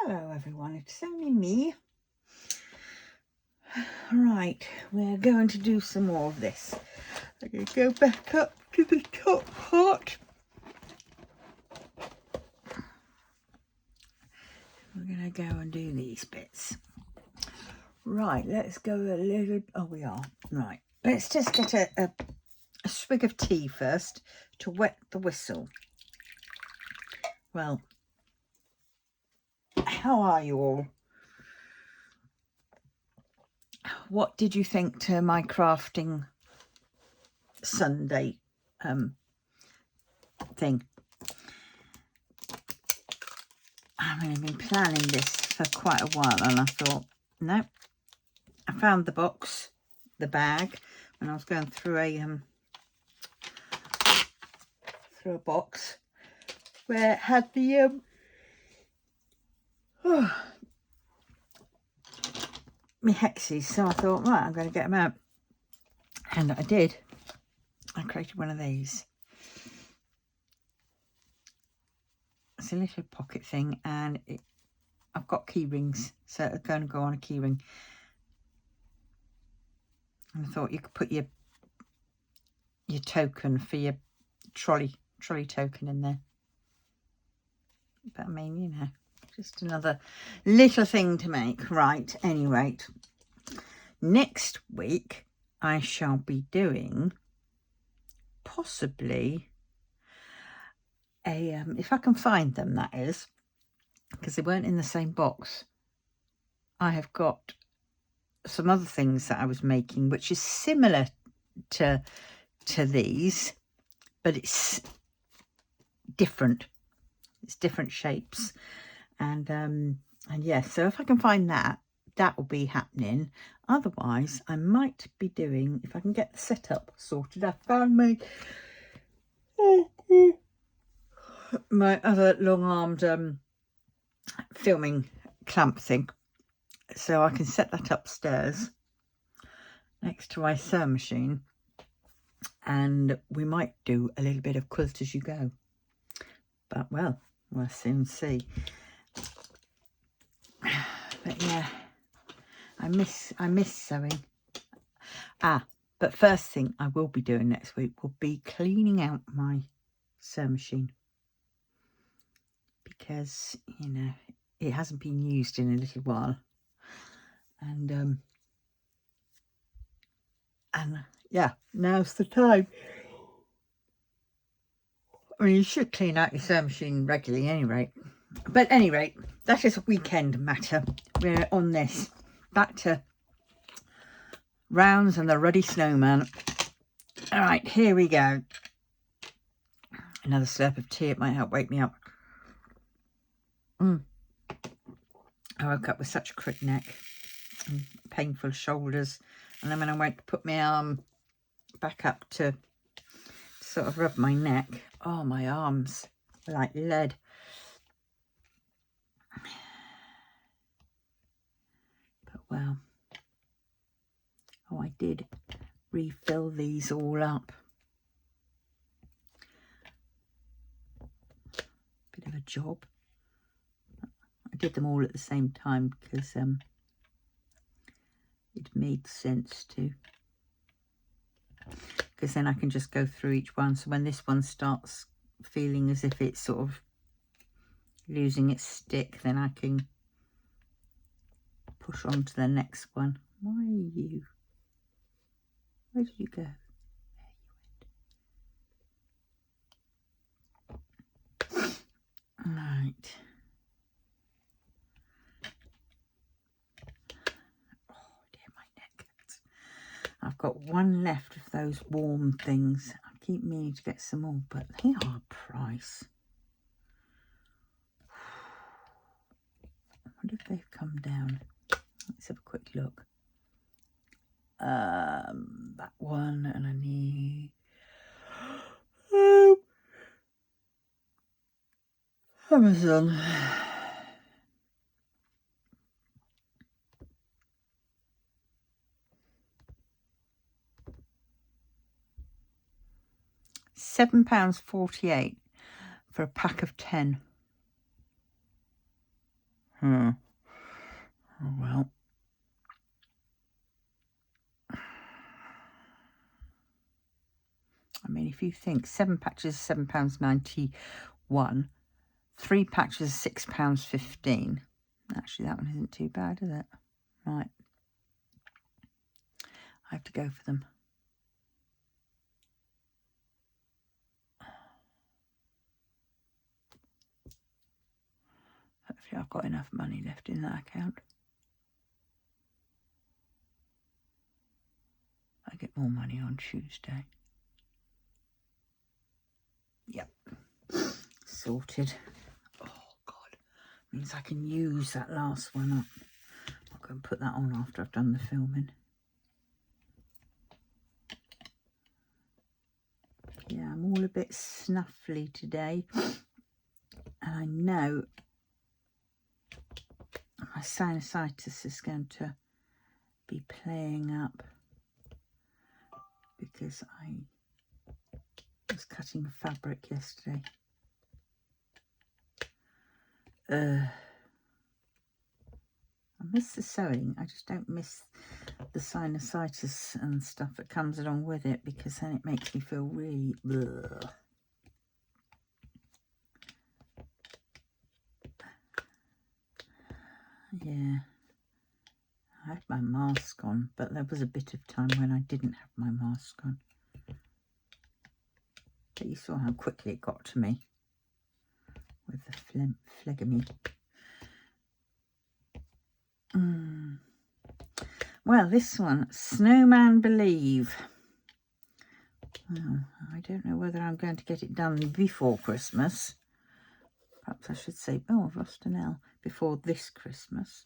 Hello everyone, it's only me. Right, we're going to do some more of this. I'm going to go back up to the top part. We're going to go and do these bits. Right, let's go a little... Oh, we are. Right, let's just get a swig of tea first to wet the whistle. Well, how are you all? What did you think to my crafting Sunday thing? I mean, I've been planning this for quite a while, and I thought, no. I found the box, the bag, when I was going through a box where it had the my hexes. So I thought, right, I'm going to get them out, and I did. I created one of these. It's a little pocket thing, and I've got key rings, so it's going to go on a key ring. And I thought you could put your token for your trolley token in there. But I mean, you know, just another little thing to make. Right, anyway, next week I shall be doing possibly a if I can find them, that is, because they weren't in the same box. I have got some other things that I was making which is similar to these, but it's different. It's different shapes, and yeah, so if I can find that will be happening. Otherwise I might be doing, if I can get the setup sorted. I found my other long-armed filming clamp thing, so I can set that upstairs next to my sewing machine, and we might do a little bit of quilt as you go. But well, we'll soon see. But yeah, I miss sewing. But first thing I will be doing next week will be cleaning out my sewing machine, because, you know, it hasn't been used in a little while, and yeah, now's the time. I mean, you should clean out your sewing machine regularly anyway. But at any rate, that is a weekend matter. We're on this. Back to rounds and the ruddy snowman. All right, here we go. Another slurp of tea. It might help wake me up. I woke up with such a crooked neck and painful shoulders. And then when I went to put my arm back up to sort of rub my neck, oh, my arms were like lead. But well, oh, I did refill these all up. Bit of a job. I did them all at the same time because it made sense to. Because then I can just go through each one. So when this one starts feeling as if it's sort of losing its stick, then I can push on to the next one. Why are you? Where did you go? There you went. Right. Oh dear, my neck. I've got one left of those warm things. I keep meaning to get some more, but they are a price. I wonder if they've come down. Let's have a quick look. That one, and I need Amazon. £7.48 for a pack of 10. Oh well. I mean, if you think 7 patches, £7.91, 3 patches, £6.15. Actually, that one isn't too bad, is it? Right. I have to go for them. Hopefully I've got enough money left in that account. I get more money on Tuesday. Yep. Sorted. Oh, God. Means I can use that last one up. I'll go and put that on after I've done the filming. Yeah, I'm all a bit snuffly today. And I know my sinusitis is going to be playing up because I was cutting fabric yesterday. I miss the sewing. I just don't miss the sinusitis and stuff that comes along with it, because then it makes me feel really bleh. Yeah, I had my mask on, but there was a bit of time when I didn't have my mask on. But you saw how quickly it got to me with the phlegmy. Well, this one, Snowman Believe. Well, I don't know whether I'm going to get it done before Christmas. Perhaps I should say, oh, I've lost an L, before this Christmas.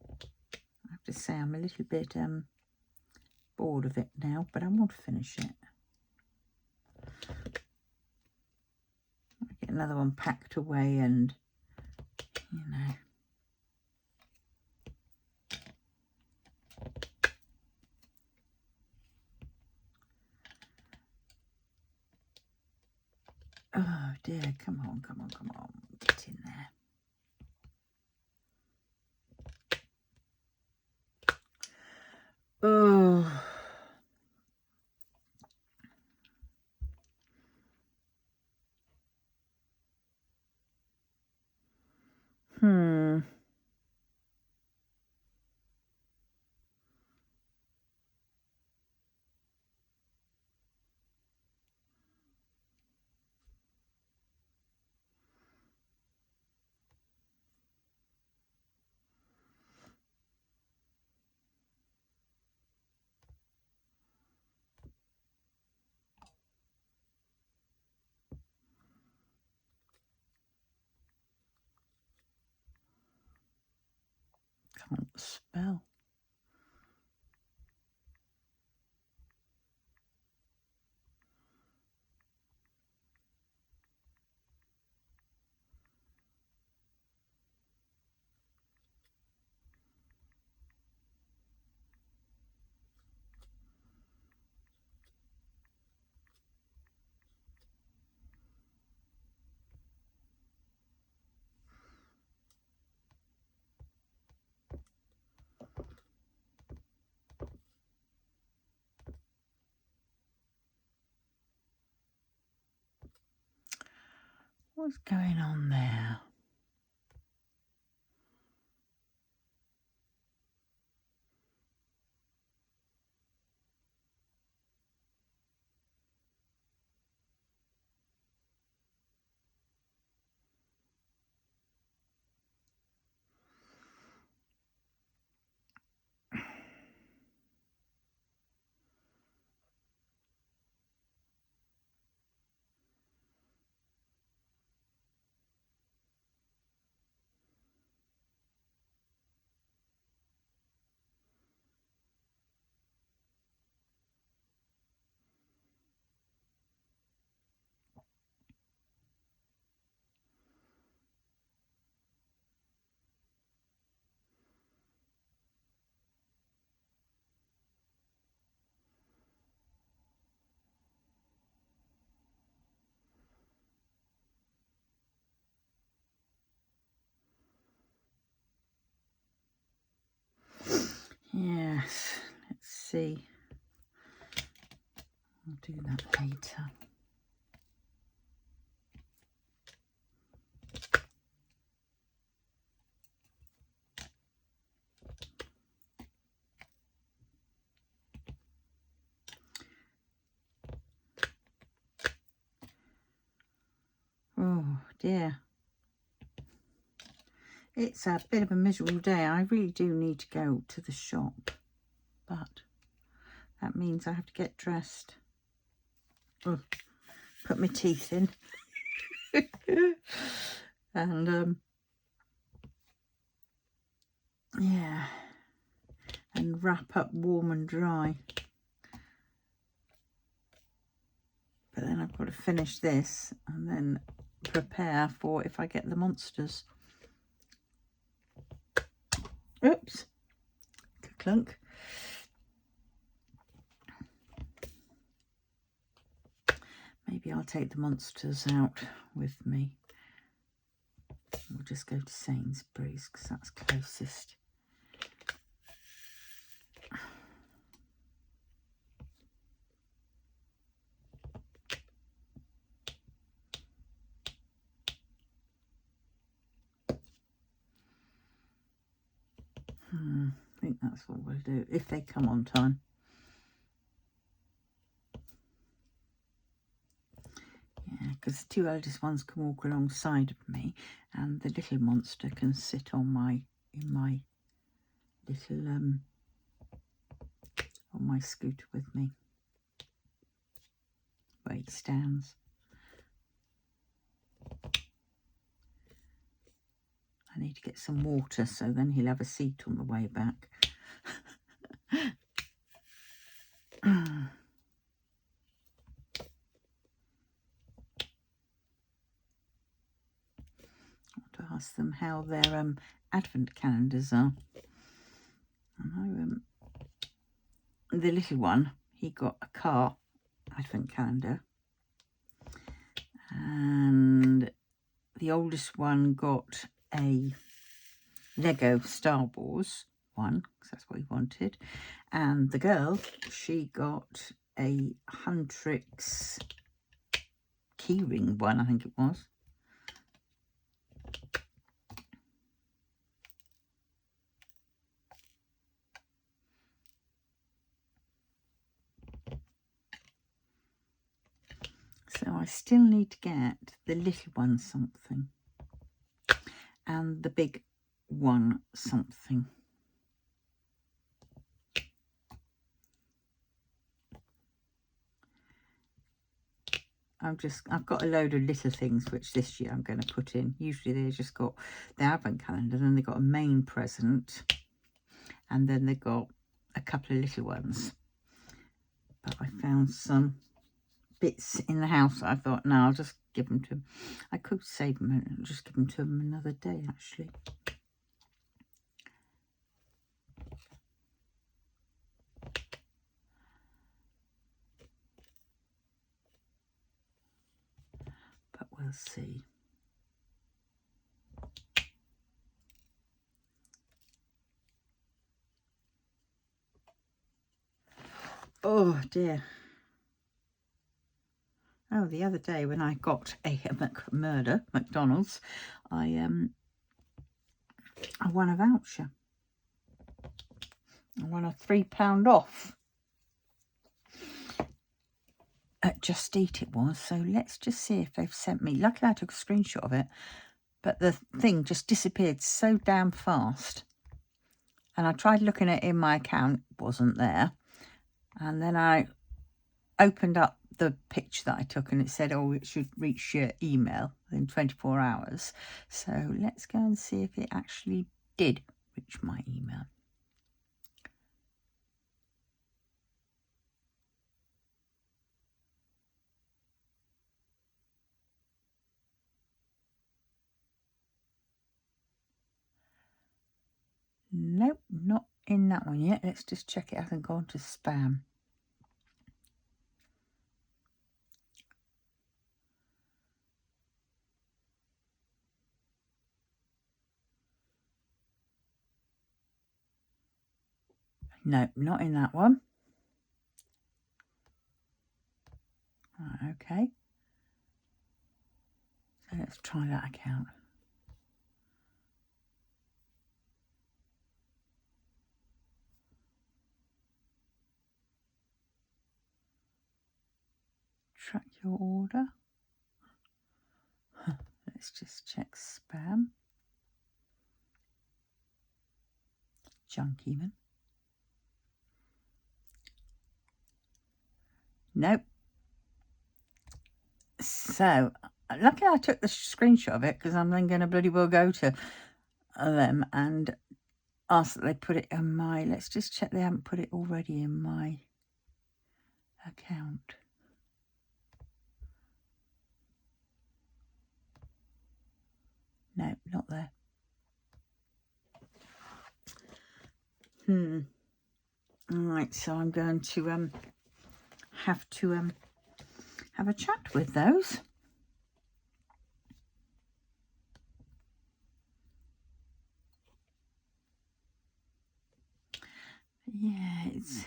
I have to say I'm a little bit bored of it now, but I want to finish it. I'll get another one packed away and, you know. Oh dear, come on, come on, come on, get in there. Oh. Can't spell. What's going on there? see. I'll do that later. Oh dear. It's a bit of a miserable day. I really do need to go to the shop, but that means I have to get dressed. Oh, put my teeth in. And yeah, and wrap up warm and dry. But then I've got to finish this and then prepare for if I get the monsters. Oops. Clunk. Maybe I'll take the monsters out with me. We'll just go to Sainsbury's because that's closest. I think that's what we'll do if they come on time. Yeah, because the two eldest ones can walk alongside of me, and the little monster can sit on in my little on my scooter with me where he stands. I need to get some water so then he'll have a seat on the way back. To ask them how their advent calendars are. And the little one, he got a car advent calendar, and the oldest one got a Lego Star Wars one because that's what he wanted, and the girl, she got a Huntrix keyring one, I think it was. So I still need to get the little one something and the big one something. I've got a load of little things which this year I'm going to put in. Usually they just got the advent calendar, then they got a main present, and then they got a couple of little ones. But I found some bits in the house that I thought, no, I'll just give them to him. I could save them and just give them to him another day, actually. But we'll see. Oh dear. Oh, the other day when I got a McDonald's, I won a voucher. I won a £3 off at Just Eat it was. So let's just see if they've sent me. Luckily I took a screenshot of it, but the thing just disappeared so damn fast. And I tried looking at it in my account, it wasn't there. And then I opened up the picture that I took and it said, oh, it should reach your email in 24 hours. So let's go and see if it actually did reach my email. Nope, not in that one yet. Let's just check it hasn't gone to spam. No, not in that one. Right, okay. So let's try that account. Track your order. Let's just check spam. Junk even. Nope. So, luckily I took the screenshot of it, because I'm then going to bloody well go to them and ask that they put it in my... Let's just check they haven't put it already in my account. No, not there. Alright, so I'm going to have to have a chat with those. Yeah, it's...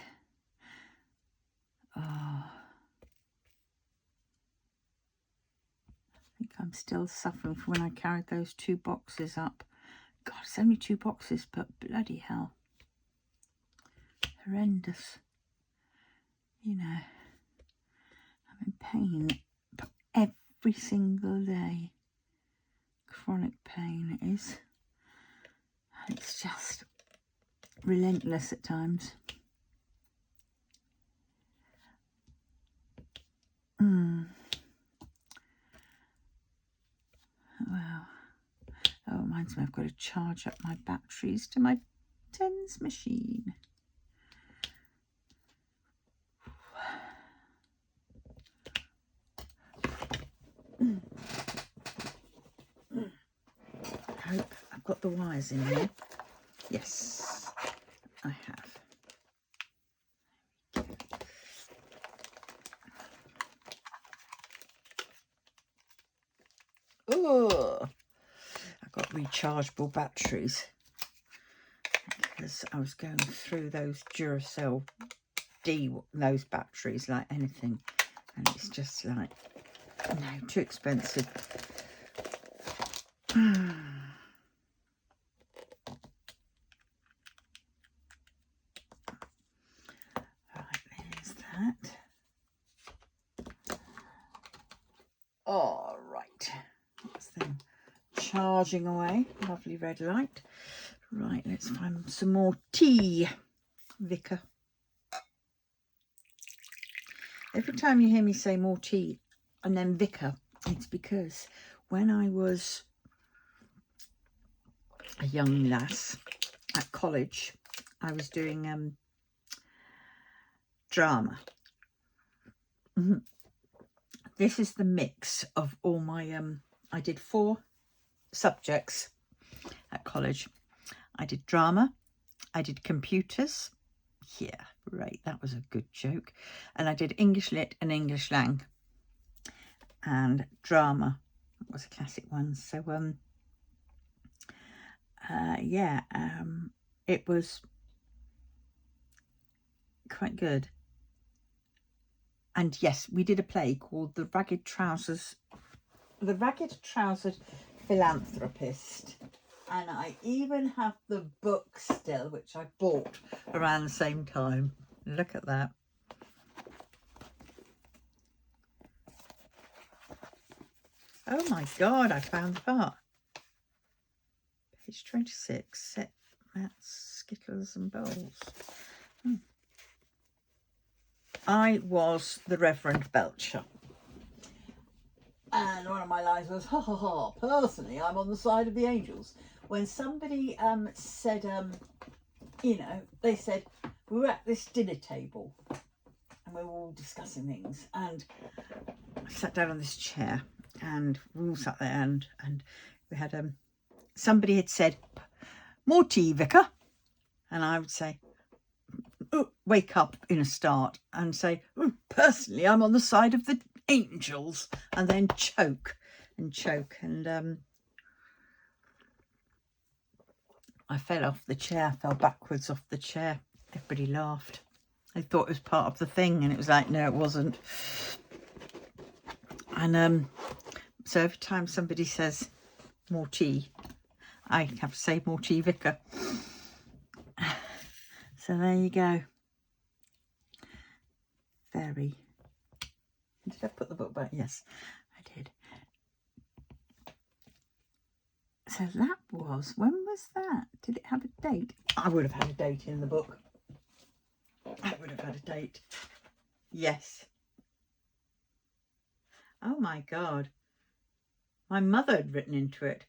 Oh, I think I'm still suffering from when I carried those 2 boxes up. God, it's only 2 boxes, but bloody hell. Horrendous. You know, I'm in pain every single day. Chronic pain it is. And it's just relentless at times. Wow. Oh, it reminds me, I've got to charge up my batteries to my TENS machine. I hope I've got the wires in there. Yes, I have. Oh, I've got rechargeable batteries because I was going through those Duracell those batteries like anything, and it's just like, no, too expensive. Right, there's that. All right, that's them charging away. Lovely red light. Right, let's find some more tea, Vicar. Every time you hear me say more tea and then Vicar, it's because when I was a young lass at college, I was doing drama. This is the mix of all my I did 4 subjects at college. I did drama, I did computers, yeah, right, that was a good joke, and I did English Lit and English Lang, and drama was a classic one. So yeah, it was quite good. And yes, we did a play called The Ragged Trousered Philanthropist, and I even have the book still, which I bought around the same time. Look at that. Oh my God, I found the part. Page 26, set mats, skittles and bowls. I was the Reverend Belcher. And one of my lines was, ha ha ha, personally, I'm on the side of the angels. When somebody said, you know, they said, we were at this dinner table and we were all discussing things. And I sat down on this chair and we all sat there and we had, somebody had said, more tea, Vicar. And I would say, oh, wake up in a start and say, oh, personally, I'm on the side of the angels, and then choke. And I fell off the chair, fell backwards off the chair. Everybody laughed. They thought it was part of the thing, and it was like, no, it wasn't. And so every time somebody says more tea, I have to say more tea, Vicar. So there you go. Very. Did I put the book back? Yes, I did. So that was, when was that? Did it have a date? I would have had a date in the book. I would have had a date. Yes. Oh my God. My mother had written into it.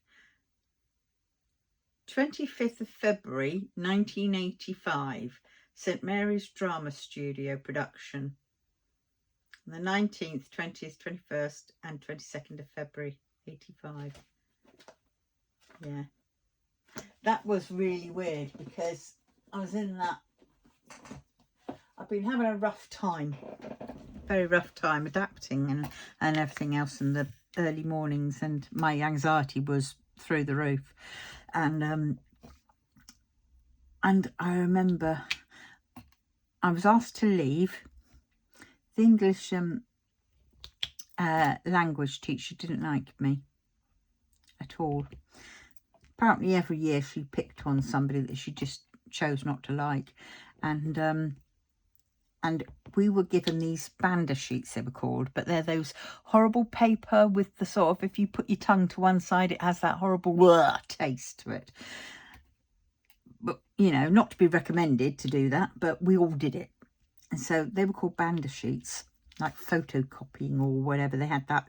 25th of February 1985, St Mary's Drama Studio production. On the 19th, 20th, 21st and 22nd of February 85. Yeah. That was really weird because I was in that. I've been having a rough time, very rough time adapting and everything else in the early mornings, and my anxiety was through the roof. And I remember I was asked to leave. The English language teacher didn't like me at all. Apparently every year she picked on somebody that she just chose not to like. And we were given these bander sheets, they were called, but they're those horrible paper with the sort of, if you put your tongue to one side, it has that horrible taste to it. But, you know, not to be recommended to do that, but we all did it. And so they were called bander sheets, like photocopying or whatever. They had that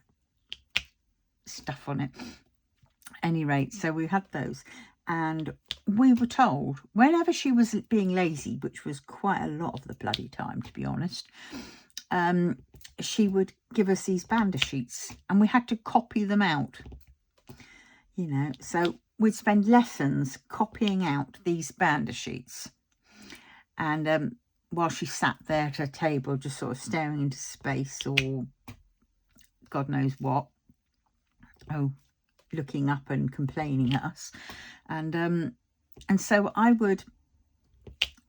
stuff on it. At any rate, so we had those. And we were told, whenever she was being lazy, which was quite a lot of the bloody time, to be honest, she would give us these bander sheets and we had to copy them out. You know, so we'd spend lessons copying out these bander sheets. And while she sat there at her table, just sort of staring into space or God knows what. Oh, looking up and complaining at us. And so I would,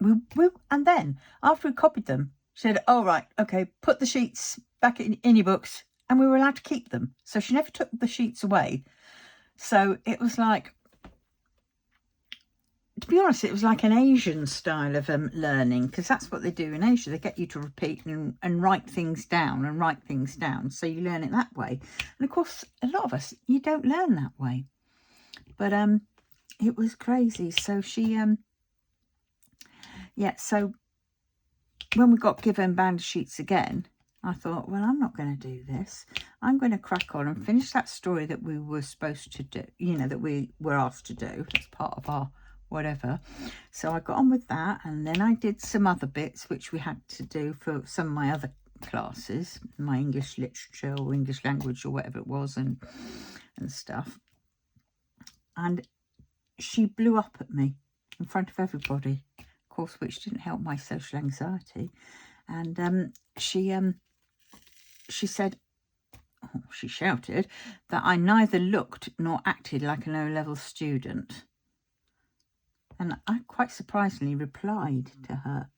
and then after we copied them, she said, "Oh, right, okay, put the sheets back in your books," and we were allowed to keep them. So she never took the sheets away. So it was like, to be honest, it was like an Asian style of learning, because that's what they do in Asia. They get you to repeat and write things down and write things down. So you learn it that way. And of course, a lot of us, you don't learn that way. But it was crazy. So she, yeah, so when we got given bander sheets again, I thought, well, I'm not going to do this. I'm going to crack on and finish that story that we were supposed to do, you know, that we were asked to do as part of our whatever. So I got on with that, and then I did some other bits which we had to do for some of my other classes, my English literature or English language or whatever it was, and stuff. And she blew up at me in front of everybody, of course, which didn't help my social anxiety. And she said, oh, she shouted that I neither looked nor acted like an O-level student. And I quite surprisingly replied to her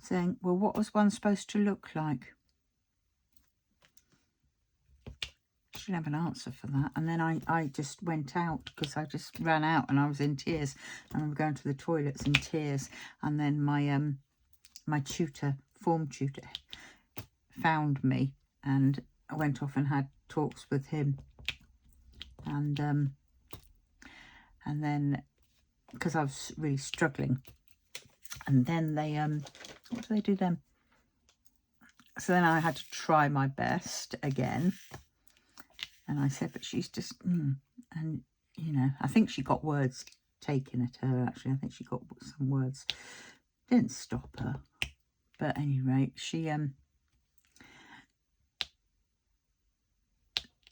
saying, well, what was one supposed to look like? She didn't have an answer for that. And then I just went out, because I just ran out and I was in tears. And I was going to the toilets in tears. And then my tutor, form tutor, found me, and I went off and had talks with him. And then, because I was really struggling, and then they what do they do then? So then I had to try my best again, and I said, but she's just and you know, I think she got words taken at her. Actually, I think she got some words. Didn't stop her, but at any rate, she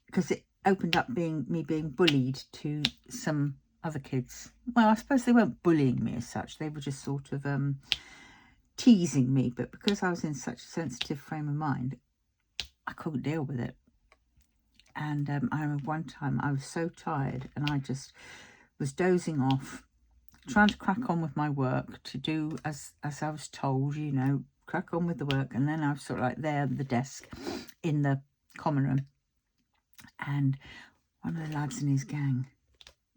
because it opened up me being bullied to some other kids. Well, I suppose they weren't bullying me as such. They were just sort of teasing me. But because I was in such a sensitive frame of mind, I couldn't deal with it. And I remember one time I was so tired and I just was dozing off, trying to crack on with my work, to do as I was told, you know, crack on with the work. And then I was sort of like there at the desk in the common room. and one of the lads in his gang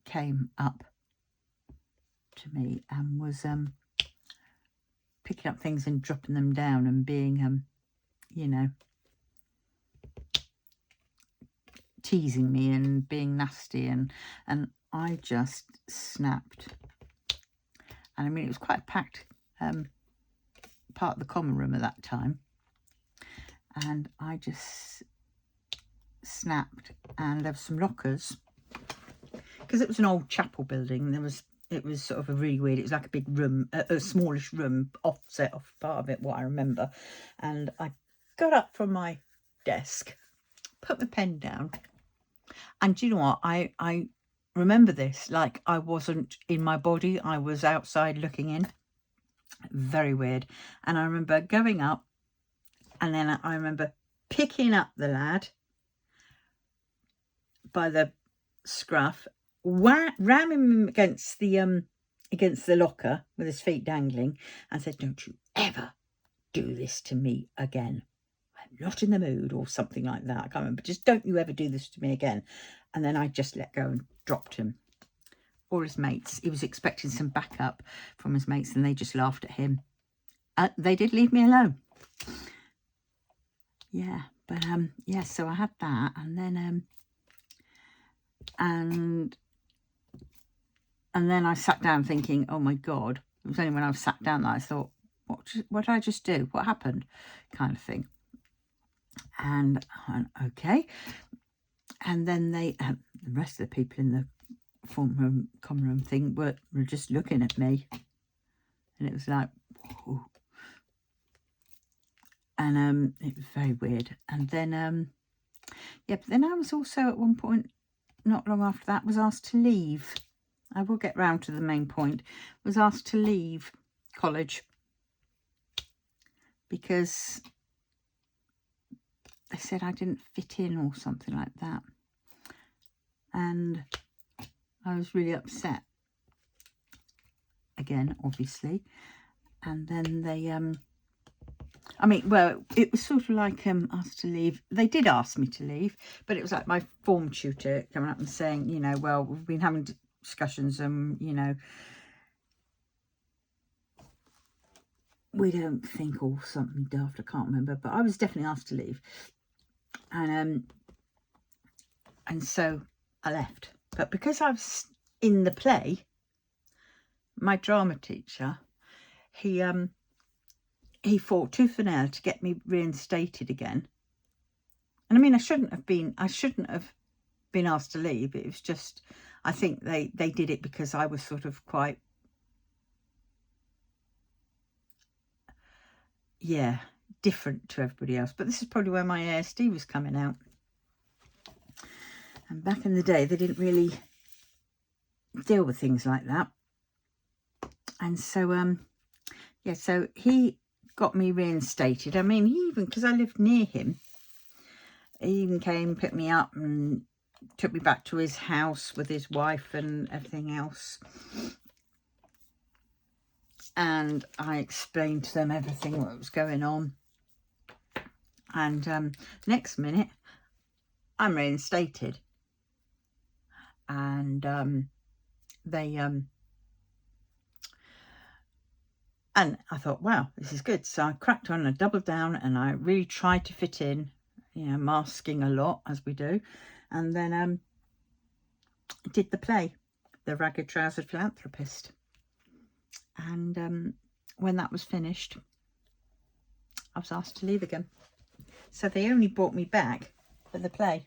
came up to me and was picking up things and dropping them down and being you know, teasing me and being nasty, and I just snapped. And I mean, it was quite a packed part of the common room at that time, and I just snapped. And there were some lockers, because it was an old chapel building. It was sort of a really weird, it was like a big room, a smallish room, offset off part of it, what I remember. And I got up from my desk, put my pen down, and do you know what, I remember this like I wasn't in my body, I was outside looking in. Very weird. And I remember going up, and then I remember picking up the lad by the scruff, ramming him against the locker with his feet dangling, and said, "Don't you ever do this to me again. I'm not in the mood," or something like that. I can't remember. "Just don't you ever do this to me again." And then I just let go and dropped him. Or his mates. He was expecting some backup from his mates, and they just laughed at him. They did leave me alone. Yeah, but yeah. So I had that, and then and then I sat down thinking, oh my God, it was only when I sat down that I thought, what did I just do? What happened? Kind of thing. And I went, okay. And then the rest of the people in the common room thing were just looking at me. And it was like, whoa. And it was very weird. And then, yeah, but then I was also at one point, not long after that, was asked to leave. I will get round to the main point. Was asked to leave college because they said I didn't fit in or something like that. And I was really upset. Again, obviously. And then they, I mean, well, it was sort of like asked to leave. They did ask me to leave, but it was like my form tutor coming up and saying, you know, well, we've been having discussions and, you know, we don't think, or something daft, I can't remember, but I was definitely asked to leave. And so I left. But because I was in the play, my drama teacher, he fought tooth and nail to get me reinstated again. And I mean, I shouldn't have been asked to leave. It was just, I think they did it because I was sort of quite, yeah, different to everybody else. But this is probably where my ASD was coming out. And back in the day, they didn't really deal with things like that. And so, yeah, so he got me reinstated. I mean, he even, because I lived near him, he even came, picked me up and took me back to his house with his wife and everything else. And I explained to them everything what was going on. And next minute, I'm reinstated. And they and I thought, wow, this is good. So I cracked on, I doubled down, and I really tried to fit in, you know, masking a lot as we do. And then did the play, The Ragged Trousered Philanthropist. And when that was finished, I was asked to leave again. So they only brought me back for the play.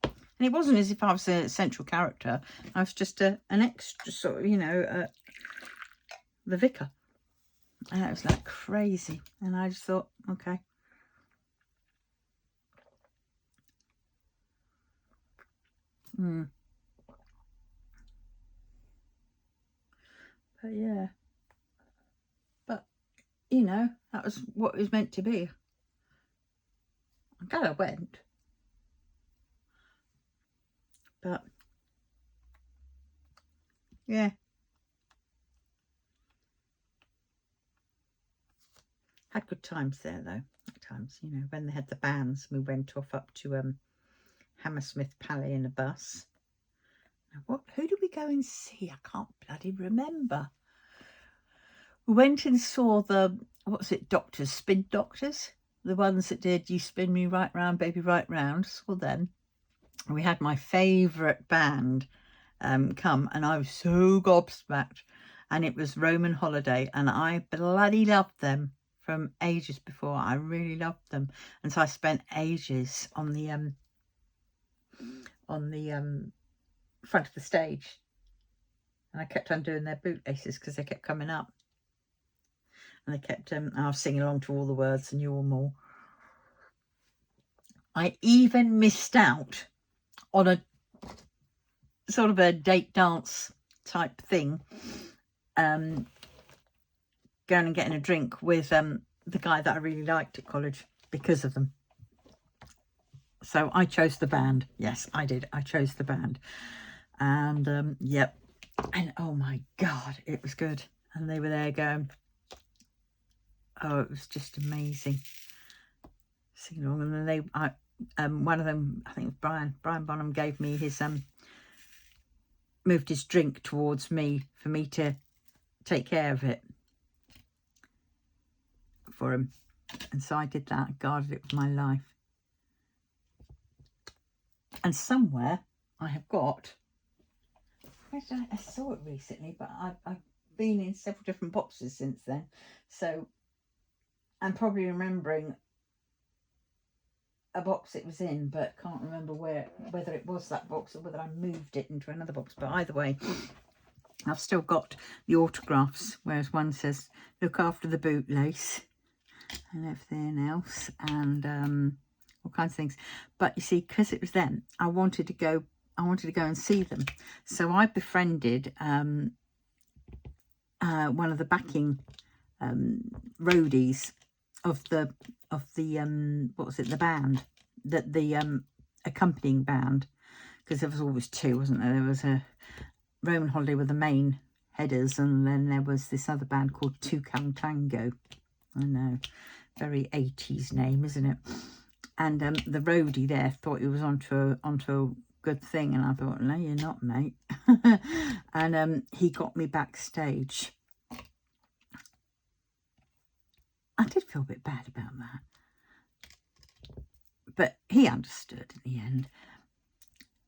And it wasn't as if I was a central character. I was just an extra sort of, you know, the vicar. And it was like crazy. And I just thought, okay. But yeah. But, you know, that was what it was meant to be. I'm glad I went. But, yeah. Had good times there though. Times, you know, when they had the bands, we went off up to Hammersmith Palais in a bus. Now, who did we go and see? I can't bloody remember. We went and saw the, what's it, Doctors, Spin Doctors, the ones that did You Spin Me Right Round, Baby Right Round. Saw them. We had my favourite band come, and I was so gobsmacked, and it was Roman Holiday, and I bloody loved them from ages before. I really loved them, and so I spent ages on the front of the stage, and I kept on doing their bootlaces because they kept coming up, and they kept I was singing along to all the words and knew them all. I even missed out on a sort of a date dance type thing, going and getting a drink with the guy that I really liked at college because of them. So I chose the band. Yes, I did. I chose the band. And yep. And oh my God, it was good. And they were there going, oh, it was just amazing. Singing along. And then one of them, I think it was Brian Bonham, gave me his moved his drink towards me for me to take care of it for him, and so I did that. I guarded it with my life. And somewhere I have got, I saw it recently, but I've been in several different boxes since then, so I'm probably remembering a box it was in, but can't remember whether it was that box or whether I moved it into another box. But either way, I've still got the autographs, whereas one says look after the bootlace and everything else, and all kinds of things. But you see, because it was them, I wanted to go and see them, so I befriended one of the backing roadies of the what was it, the band, that the accompanying band, because there was always two, wasn't there? There was a Roman Holiday with the main headers, and then there was this other band called Toucan Tango. I know, very 80s name, isn't it? And the roadie there thought he was onto a good thing, and I thought, no, you're not, mate. And he got me backstage. I did feel a bit bad about that, but he understood in the end,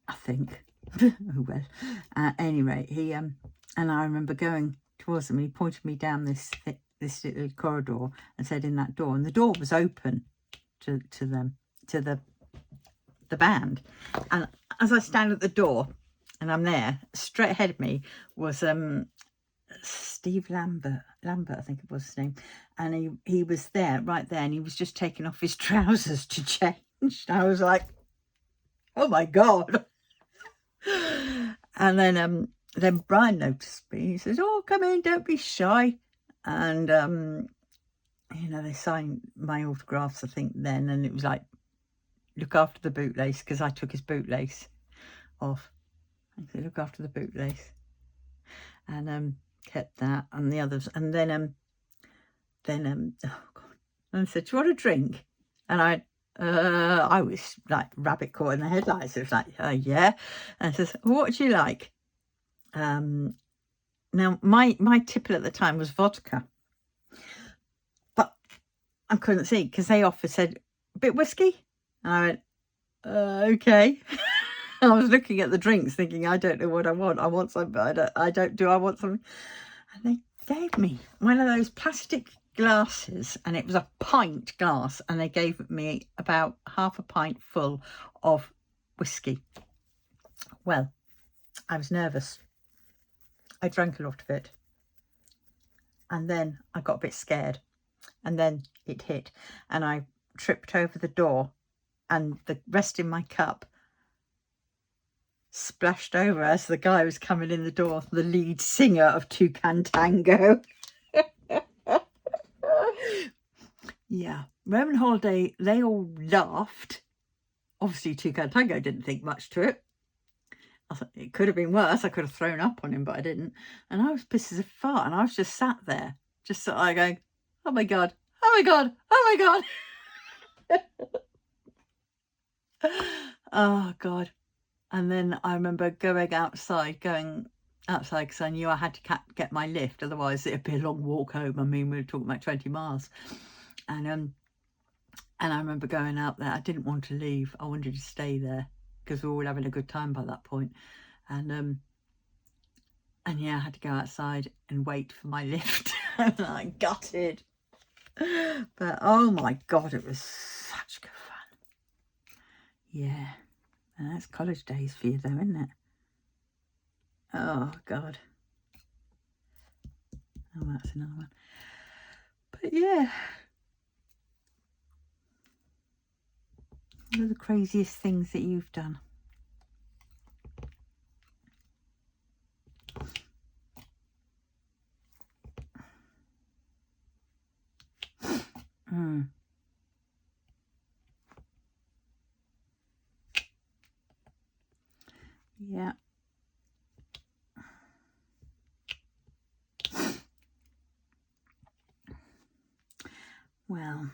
I think. Oh well. Anyway, he and I remember going towards him, and he pointed me down this little corridor and said, in that door, and the door was open to the band. And as I stand at the door and I'm there, straight ahead of me was Steve Lambert, I think it was his name, and he was there, right there, and he was just taking off his trousers to change. And I was like, oh my God. And then Brian noticed me. He says, oh, come in, don't be shy. And you know, they signed my autographs, I think, then, and it was like, look after the bootlace, because I took his bootlace off. I said, look after the bootlace, and kept that, and the others. And then oh God, and I said, do you want a drink? And I was like rabbit caught in the headlights. It was like, yeah. And I says, what do you like? Now my tipple at the time was vodka, but I couldn't see, because they said a bit whiskey. And I went, okay. I was looking at the drinks thinking, I don't know what I want. I want some, but I want some. And they gave me one of those plastic glasses, and it was a pint glass, and they gave me about half a pint full of whiskey. Well, I was nervous. I drank a lot of it, and then I got a bit scared, and then it hit, and I tripped over the door, and the rest in my cup splashed over as the guy was coming in the door, the lead singer of Toucan Tango. Yeah, Roman Holiday, they all laughed. Obviously, Toucan Tango didn't think much to it. I thought it could have been worse. I could have thrown up on him, but I didn't. And I was pissed as a fart, and I was just sat there, just sort of going, oh my God, Oh my God. Oh my God. Oh God. And then I remember going outside because I knew I had to get my lift, otherwise it'd be a long walk home. I mean, we were talking about 20 miles. And I remember going out there. I didn't want to leave. I wanted to stay there because we were all having a good time by that point. And yeah, I had to go outside and wait for my lift. And I gutted. But oh my God, it was such good fun. Yeah. And that's college days for you though, isn't it? Oh God. Oh, that's another one. But yeah. What are the craziest things that you've done? Yeah. Well,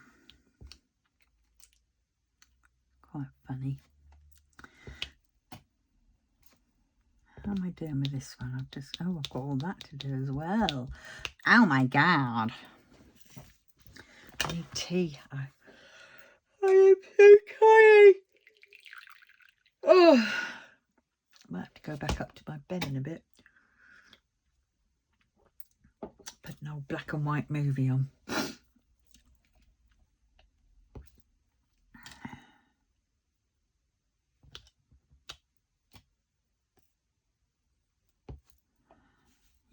quite funny. How am I doing with this one? I've got all that to do as well. Oh my God. I need tea. I am so tired. Oh, I might have to go back up to my bed in a bit. Put an old black and white movie on.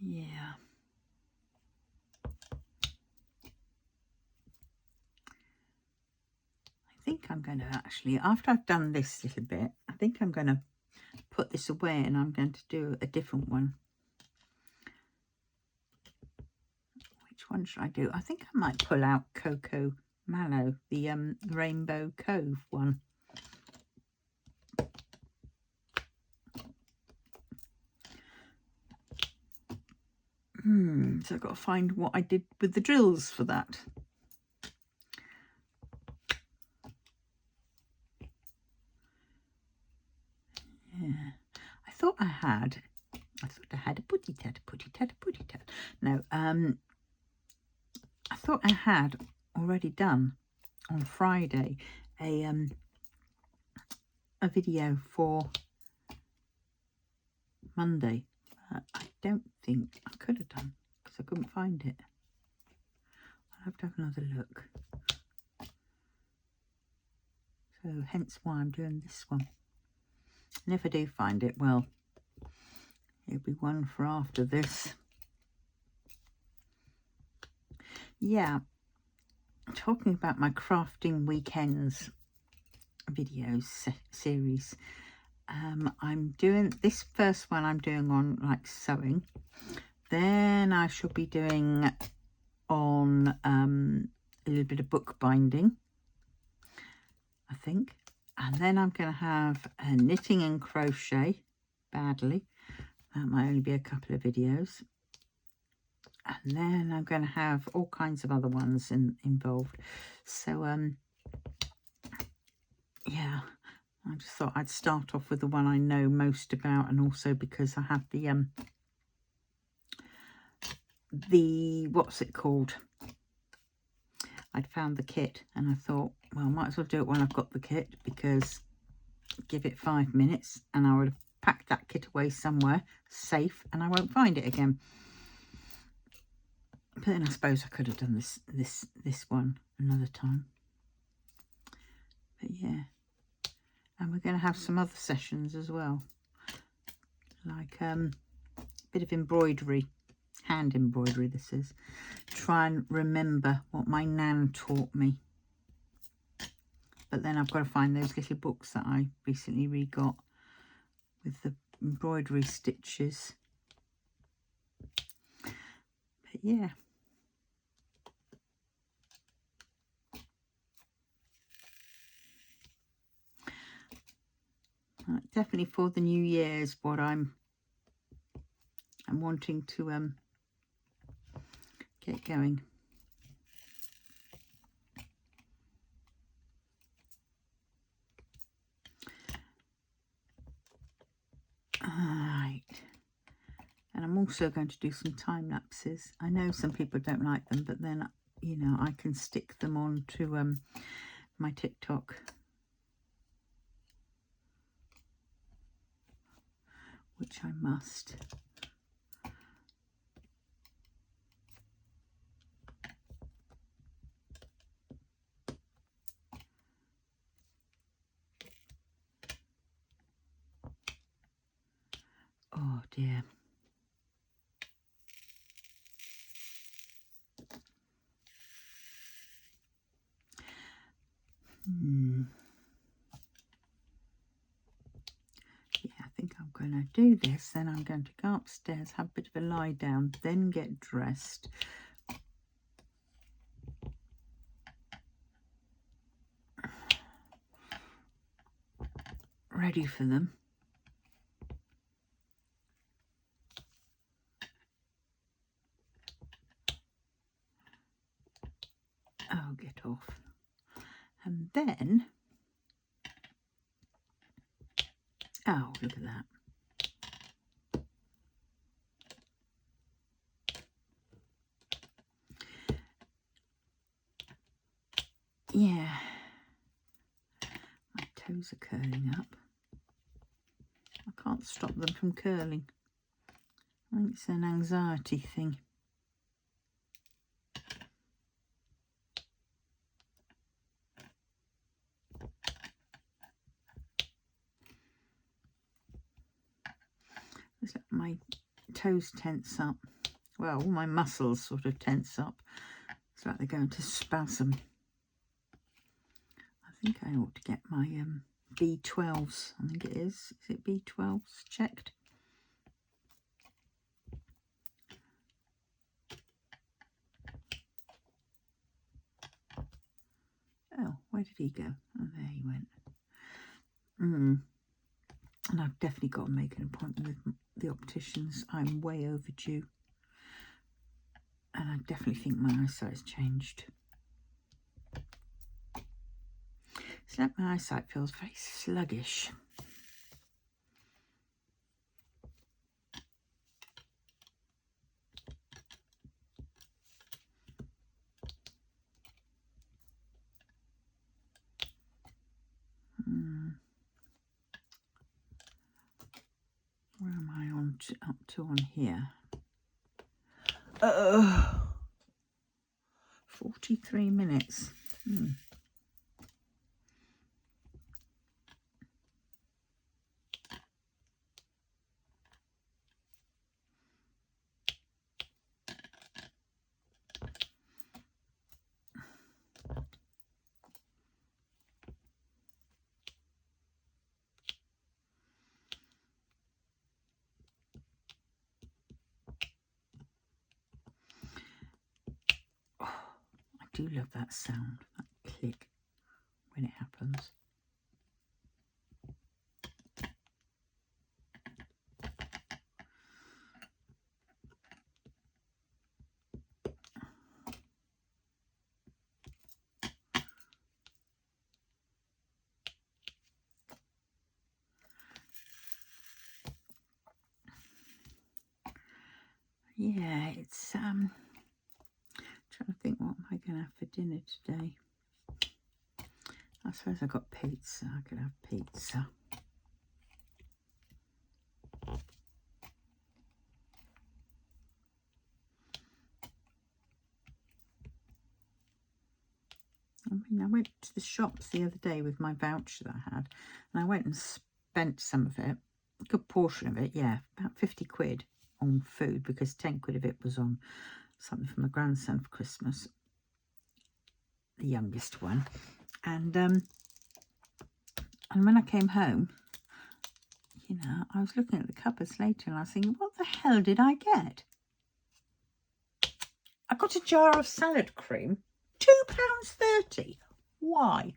Yeah. I think I'm going to actually, after I've done this little bit, I think I'm going to put this away and I'm going to do a different one. Which one should I do? I think I might pull out Coco Mallow, the Rainbow Cove one. So I've got to find what I did with the drills for that. Yeah, I thought I had a putty tat. No, I thought I had already done on Friday a video for Monday. I don't think I could have done because I couldn't find it. I'll have to have another look. So hence why I'm doing this one. And if I do find it, well, it'll be one for after this. Yeah, talking about my crafting weekends videos series. I'm doing this first one I'm doing on like sewing. Then I shall be doing on a little bit of bookbinding, I think. And then I'm going to have a knitting and crochet badly. That might only be a couple of videos. And then I'm going to have all kinds of other ones involved. So, yeah, I just thought I'd start off with the one I know most about, and also because I have the what's it called? I'd found the kit, and I thought, well, I might as well do it when I've got the kit, because give it 5 minutes and I would have packed that kit away somewhere safe and I won't find it again. But then I suppose I could have done this one another time. But yeah, and we're going to have some other sessions as well, like a bit of embroidery, hand embroidery. This is try and remember what my nan taught me. But then I've got to find those little books that I recently re-got with the embroidery stitches. But yeah. Definitely for the New Year's, what I'm wanting to get going. And I'm also going to do some time lapses. I know some people don't like them, but then, you know, I can stick them on to my TikTok. Which I must. Oh dear. Yeah, I think I'm going to do this. Then I'm going to go upstairs, have a bit of a lie down, then get dressed. Ready for them. Oh, get off. And then, oh, look at that. Yeah, my toes are curling up. I can't stop them from curling. I think it's an anxiety thing. It's like my toes tense up. Well, all my muscles sort of tense up. It's like they're going to spasm. I think I ought to get my B12s. I think it is. Is it B12s checked? Oh, where did he go? Oh, there he went. And I've definitely got to make an appointment with the opticians. I'm way overdue. And I definitely think my eyesight's changed. It's like my eyesight feels very sluggish. Where am I up to on here? 43 minutes. I do love that sound, that click when it happens. Yeah, it's trying to think, what am I going to have for dinner today? I suppose I got pizza. I could have pizza. I mean, I went to the shops the other day with my voucher that I had, and I went and spent some of it, a good portion of it, yeah, about 50 quid on food, because 10 quid of it was on something for my grandson for Christmas, the youngest one. And when I came home, you know, I was looking at the cupboards later and I was thinking, what the hell did I get? I got a jar of salad cream, £2.30. Why?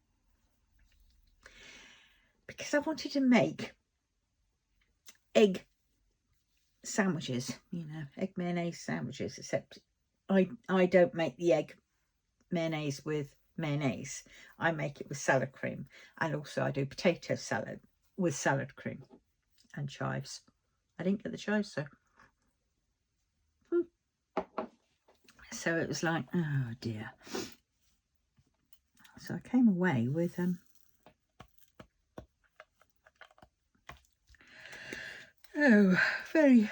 Because I wanted to make egg sandwiches, you know, egg mayonnaise sandwiches, except I don't make the egg mayonnaise with mayonnaise. I make it with salad cream, and also I do potato salad with salad cream and chives. I didn't get the chives though. So it was like, oh dear. So I came away with oh, very,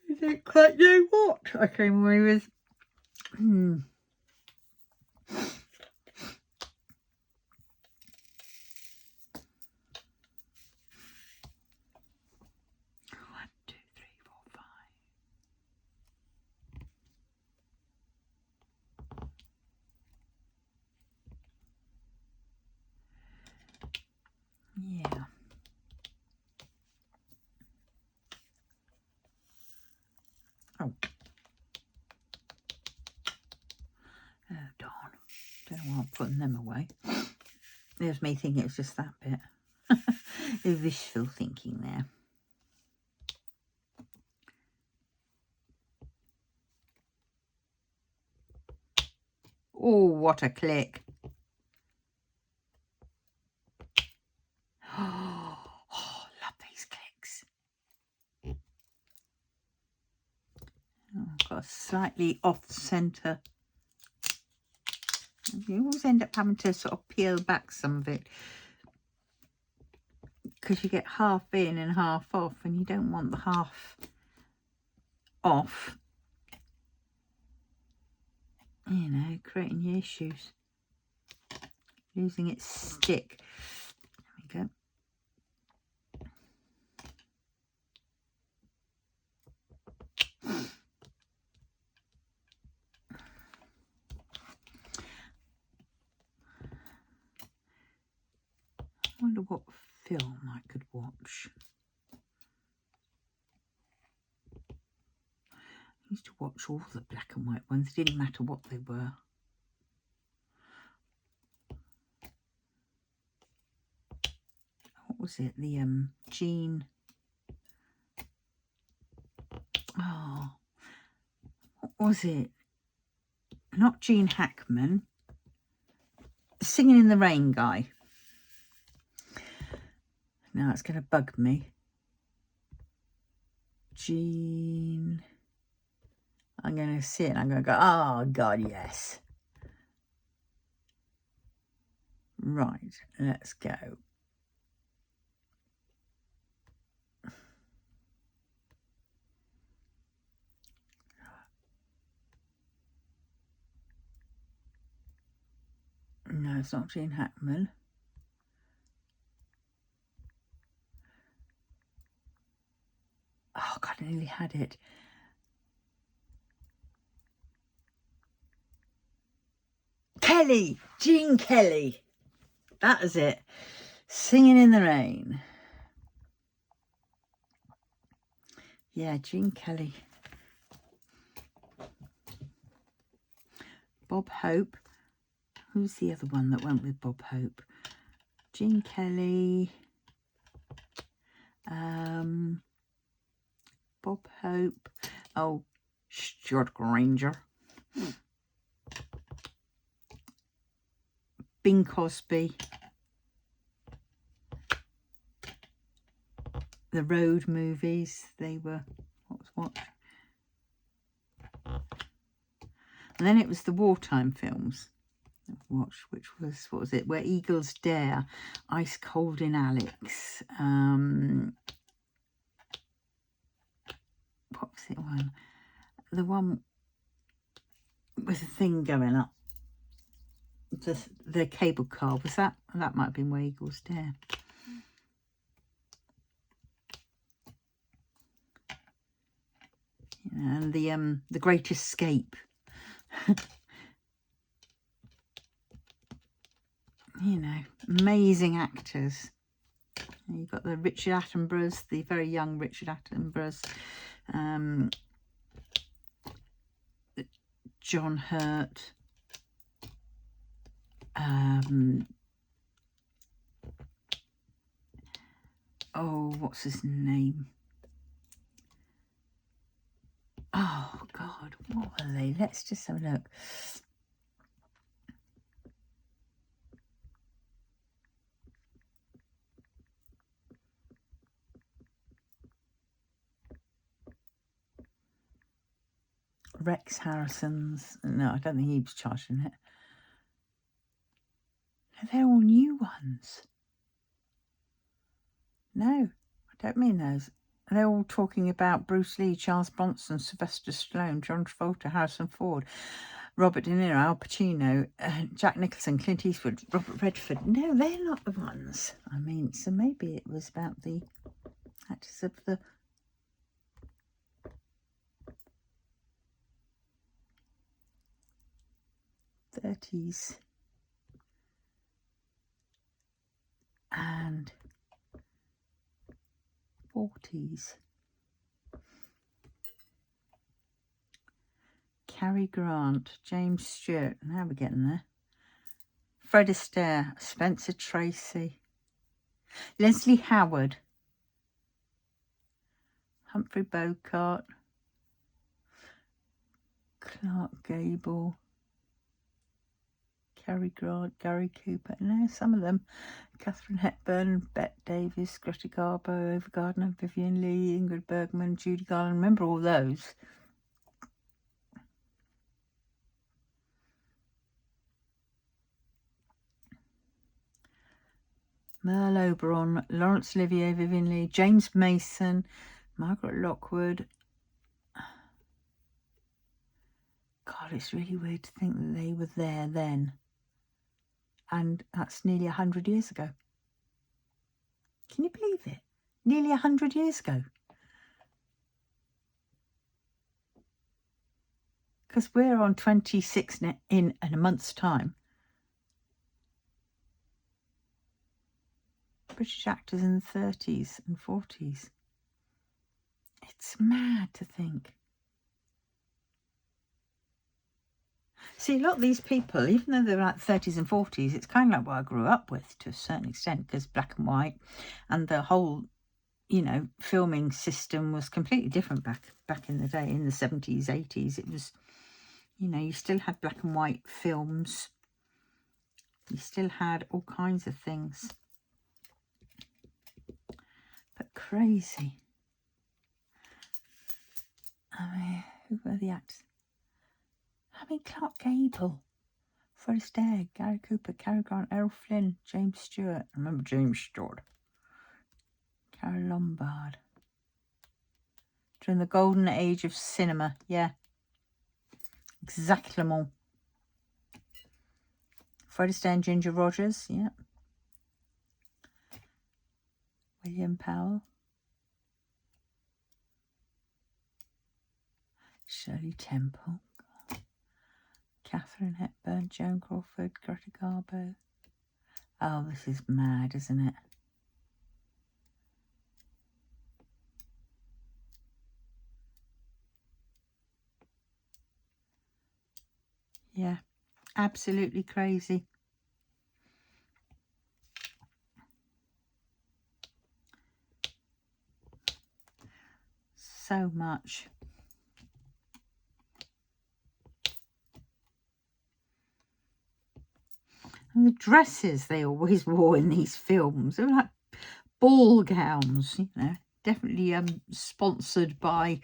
I don't quite know what I came away with. Yeah. Oh. Oh, darn. Don't know why I'm putting them away. There's me thinking it was just that bit. Wishful thinking there. Oh, what a click. Oh, love these clicks. Oh, got a slightly off-centre. You always end up having to sort of peel back some of it because you get half in and half off, and you don't want the half off, you know, creating you issues. Losing its stick. There we go. I wonder what film I could watch. I used to watch all the black and white ones. It didn't matter what they were. What was it? The Gene. Oh, what was it? Not Gene Hackman. Singing in the Rain guy. Now it's going to bug me. Gene. I'm going to see it and I'm going to go, oh, God, yes. Right, let's go. No, it's not Gene Hackman. Oh, God, I nearly had it. Kelly! Gene Kelly. That is it. Singing in the Rain. Yeah, Gene Kelly. Bob Hope. Who's the other one that went with Bob Hope? Gene Kelly. Bob Hope. Oh, Stuart Granger. Bing Crosby. The road movies. They were, what was what? And then it was the wartime films I've watched, which was, what was it? Where Eagles Dare, Ice Cold in Alex. What was it one? The one with the thing going up. The cable car. Was that? That might have been Where Eagles Dare. And the Great Escape. You know, amazing actors. You've got the Richard Attenboroughs, the very young Richard Attenboroughs, John Hurt, oh, what's his name? Oh, God, what were they? Let's just have a look. Rex Harrison's. No, I don't think he was charging it. They're all new ones. No, I don't mean those. They're all talking about Bruce Lee, Charles Bronson, Sylvester Stallone, John Travolta, Harrison Ford, Robert De Niro, Al Pacino, Jack Nicholson, Clint Eastwood, Robert Redford. No, they're not the ones. I mean, so maybe it was about the actors of the... '30s and '40s. Cary Grant, James Stewart, now we're getting there. Fred Astaire, Spencer Tracy, Leslie Howard, Humphrey Bogart, Clark Gable, Cary Grant, Gary Cooper. No, some of them. Katharine Hepburn, Bette Davis, Greta Garbo, Ava Gardner, Vivian Leigh, Ingrid Bergman, Judy Garland. Remember all those? Merle Oberon, Laurence Olivier, Vivian Leigh, James Mason, Margaret Lockwood. God, it's really weird to think that they were there then. And that's nearly 100 years ago. Can you believe it? Nearly 100 years ago. Because we're on 26 in a month's time. British actors in the 30s and 40s. It's mad to think. See, a lot of these people, even though they're like 30s and 40s, it's kind of like what I grew up with to a certain extent, because black and white and the whole, you know, filming system was completely different back in the day, in the 70s, 80s. It was, you know, you still had black and white films. You still had all kinds of things. But crazy. I mean, who were the actors? I mean, Clark Gable, Fred Astaire, Gary Cooper, Cary Grant, Errol Flynn, James Stewart. I remember James Stewart. Carole Lombard. During the golden age of cinema, yeah. Exactement. Fred Astaire and Ginger Rogers, yeah. William Powell. Shirley Temple. Katharine Hepburn, Joan Crawford, Greta Garbo. Oh, this is mad, isn't it? Yeah, absolutely crazy. So much. And the dresses they always wore in these films, they were like ball gowns, you know, definitely sponsored by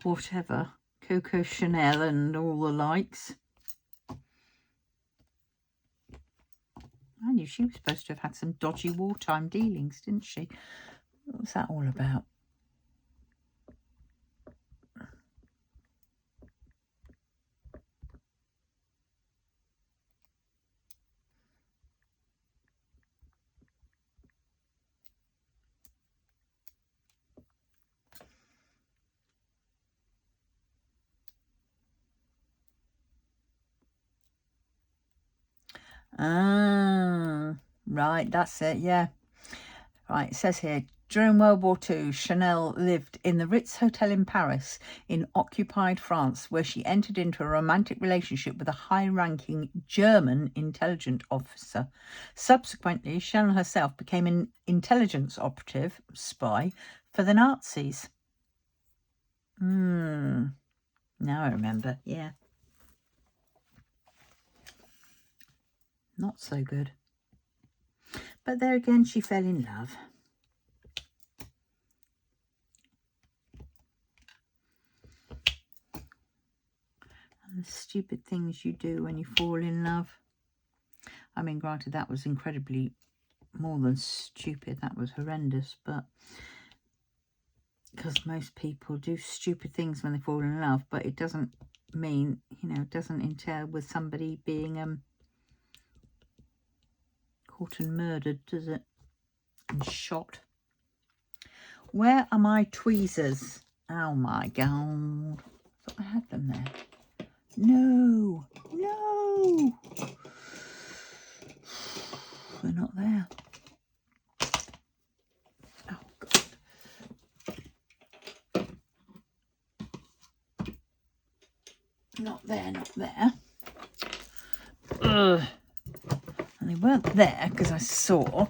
whatever, Coco Chanel and all the likes. I knew she was supposed to have had some dodgy wartime dealings, didn't she? What was that all about? Ah, right, that's it, yeah. Right, it says here, during World War II, Chanel lived in the Ritz Hotel in Paris in occupied France, where she entered into a romantic relationship with a high-ranking German intelligence officer. Subsequently, Chanel herself became an intelligence operative, spy, for the Nazis. Now I remember, yeah. Not so good. But there again, she fell in love. the stupid things you do when you fall in love. I mean, granted, that was incredibly more than stupid. That was horrendous, but because most people do stupid things when they fall in love, but it doesn't mean, you know, it doesn't entail with somebody being caught and murdered, does it? And shot. Where are my tweezers? Oh my god. I thought I had them there. No. No. They're not there. Oh god. Not there, not there. Ugh. And they weren't there because I saw.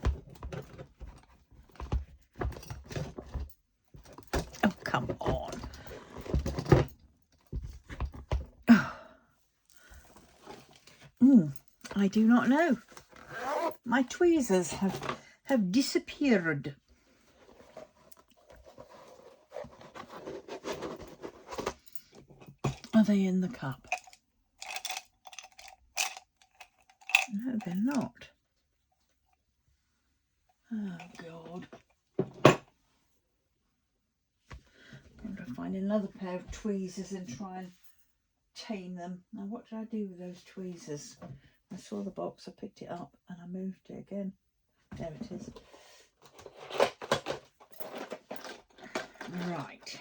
Oh, come on. I do not know. My tweezers have disappeared. Are they in the cup? No, they're not. Oh, God. I'm going to find another pair of tweezers and try and tame them. Now, what did I do with those tweezers? I saw the box, I picked it up, and I moved it again. There it is. Right.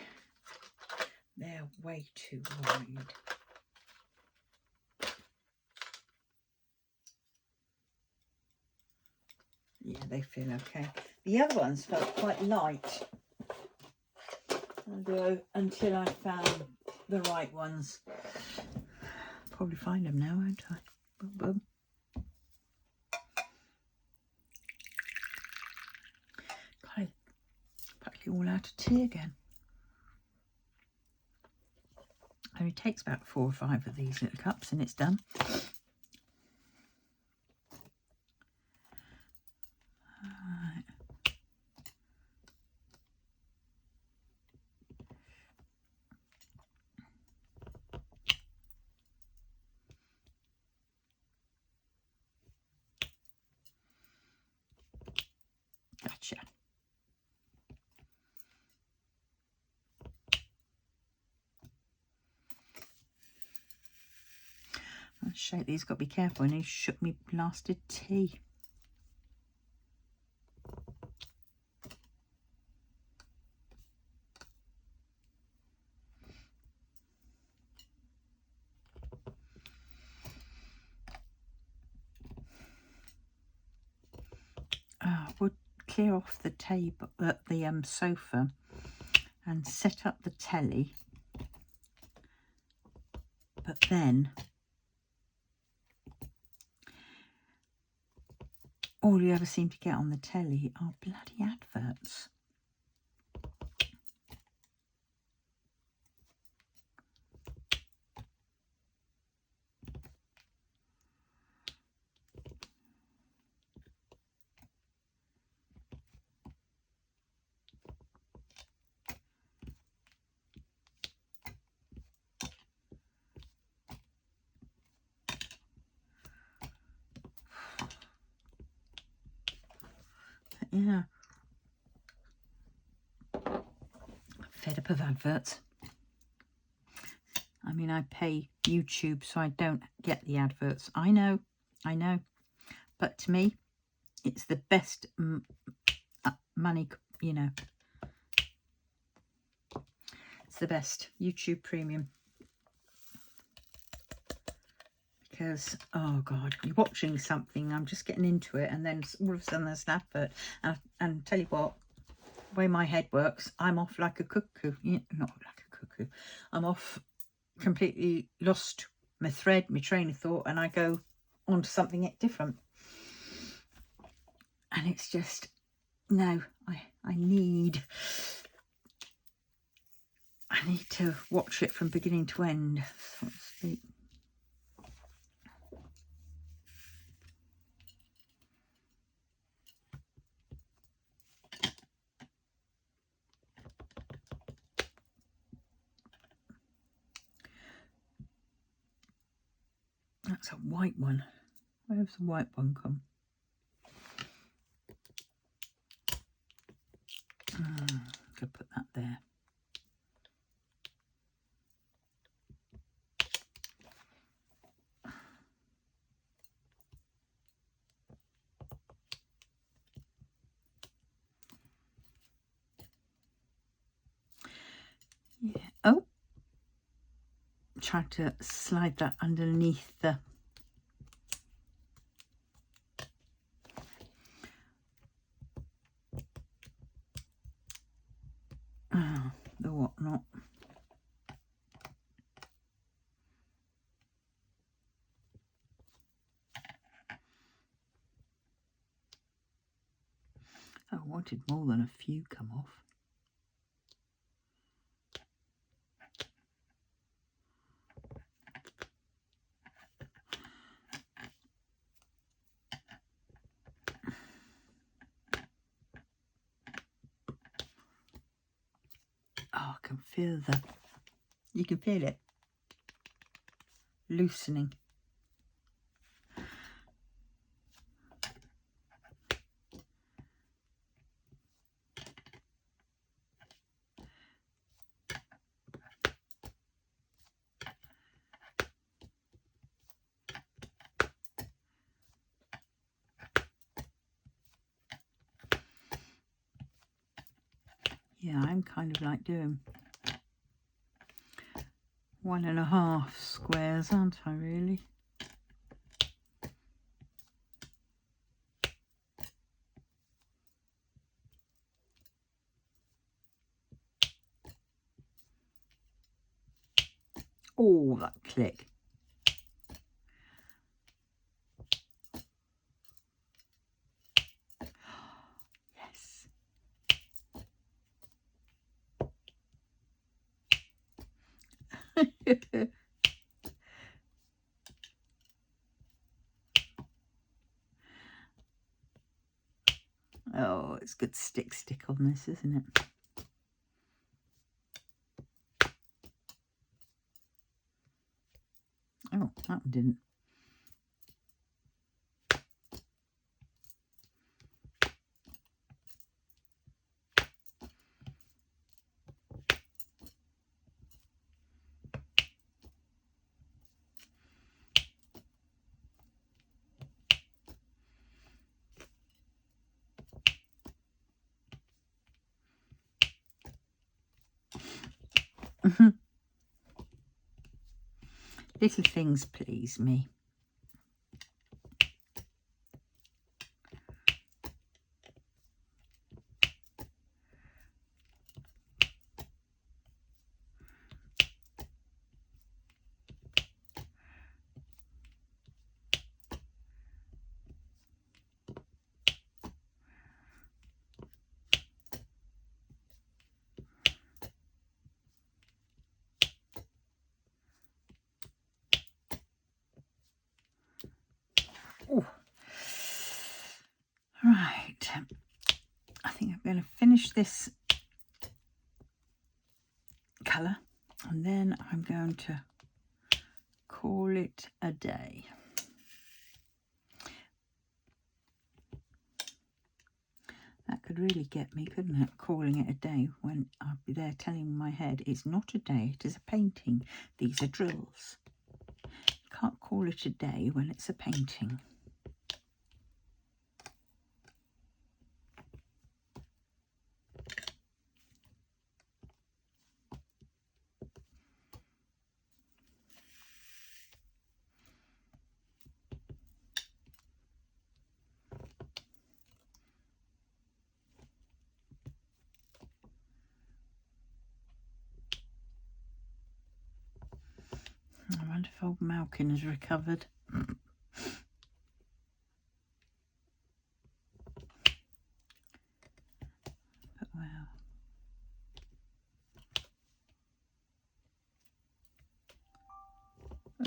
They're way too wide. Yeah, they feel okay. The other ones felt quite light. Although, until I found the right ones. Probably find them now, won't I? Boom, boom. God, practically all out of tea again. Only takes about 4 or 5 of these little cups and it's done. Right. Gotcha. I'll shake these, got to be careful, and he shook me blasted tea. Would clear off the table, the sofa, and set up the telly. But then all you ever seem to get on the telly are bloody adverts. Yeah. Fed up of adverts. I mean, I pay YouTube so I don't get the adverts. I know. But to me, it's the best money, you know. It's the best. YouTube Premium. Because, oh God, you're watching something, I'm just getting into it, and then all of a sudden there's an advert. And tell you what, the way my head works, I'm off like a cuckoo. Yeah, not like a cuckoo. I'm off, completely lost my thread, my train of thought, and I go on to something different. And it's just, no, I need to watch it from beginning to end, so to speak. That's a white one. Where's the white one come? Could put that there. Yeah. Oh, try to slide that underneath the the whatnot. I wanted more than a few come off. Oh, I can feel you can feel it loosening. Yeah, I'm kind of like doing 1.5 squares, aren't I, really? Oh, that click. Yes. Oh, it's good stick on this, isn't it? Oh, that one didn't. Little things please me. Oh. Right. I think I'm going to finish this colour and then I'm going to call it a day. That could really get me, couldn't it? Calling it a day when I'd be there telling my head it's not a day, it is a painting. These are drills. You can't call it a day when it's a painting. I wonder if old Malkin has recovered. But well.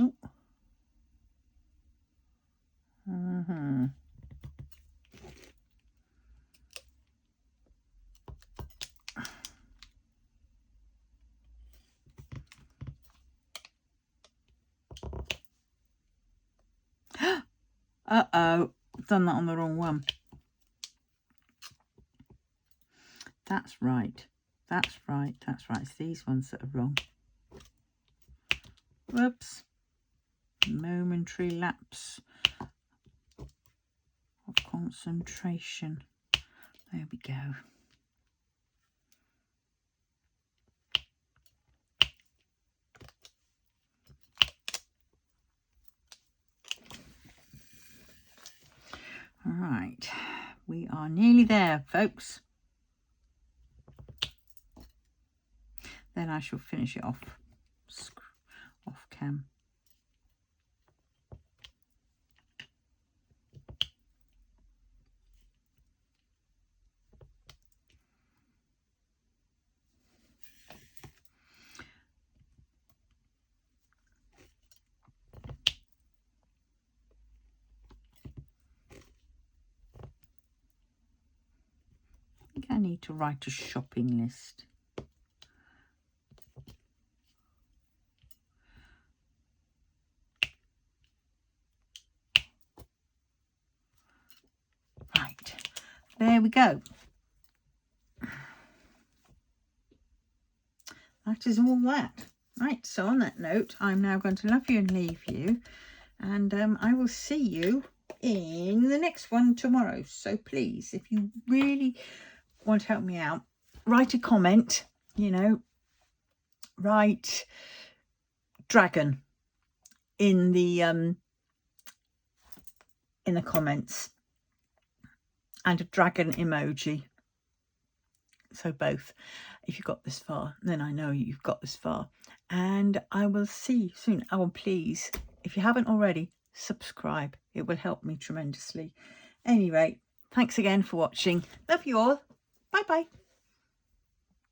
Oh. Uh-oh, I've done that on the wrong one. That's right. That's right. That's right. It's these ones that are wrong. Whoops. Momentary lapse of concentration. There we go. All right. We are nearly there, folks. Then I shall finish it off cam. I think I need to write a shopping list. Right, there we go. That is all that. Right, so on that note, I'm now going to love you and leave you. And I will see you in the next one tomorrow. So please, if you really want to help me out, write a comment, you know, write dragon in the comments and a dragon emoji. So both. If you got this far, then I know you've got this far. And I will see you soon. Oh, please, if you haven't already, subscribe. It will help me tremendously. Anyway, thanks again for watching. Love you all. Bye bye.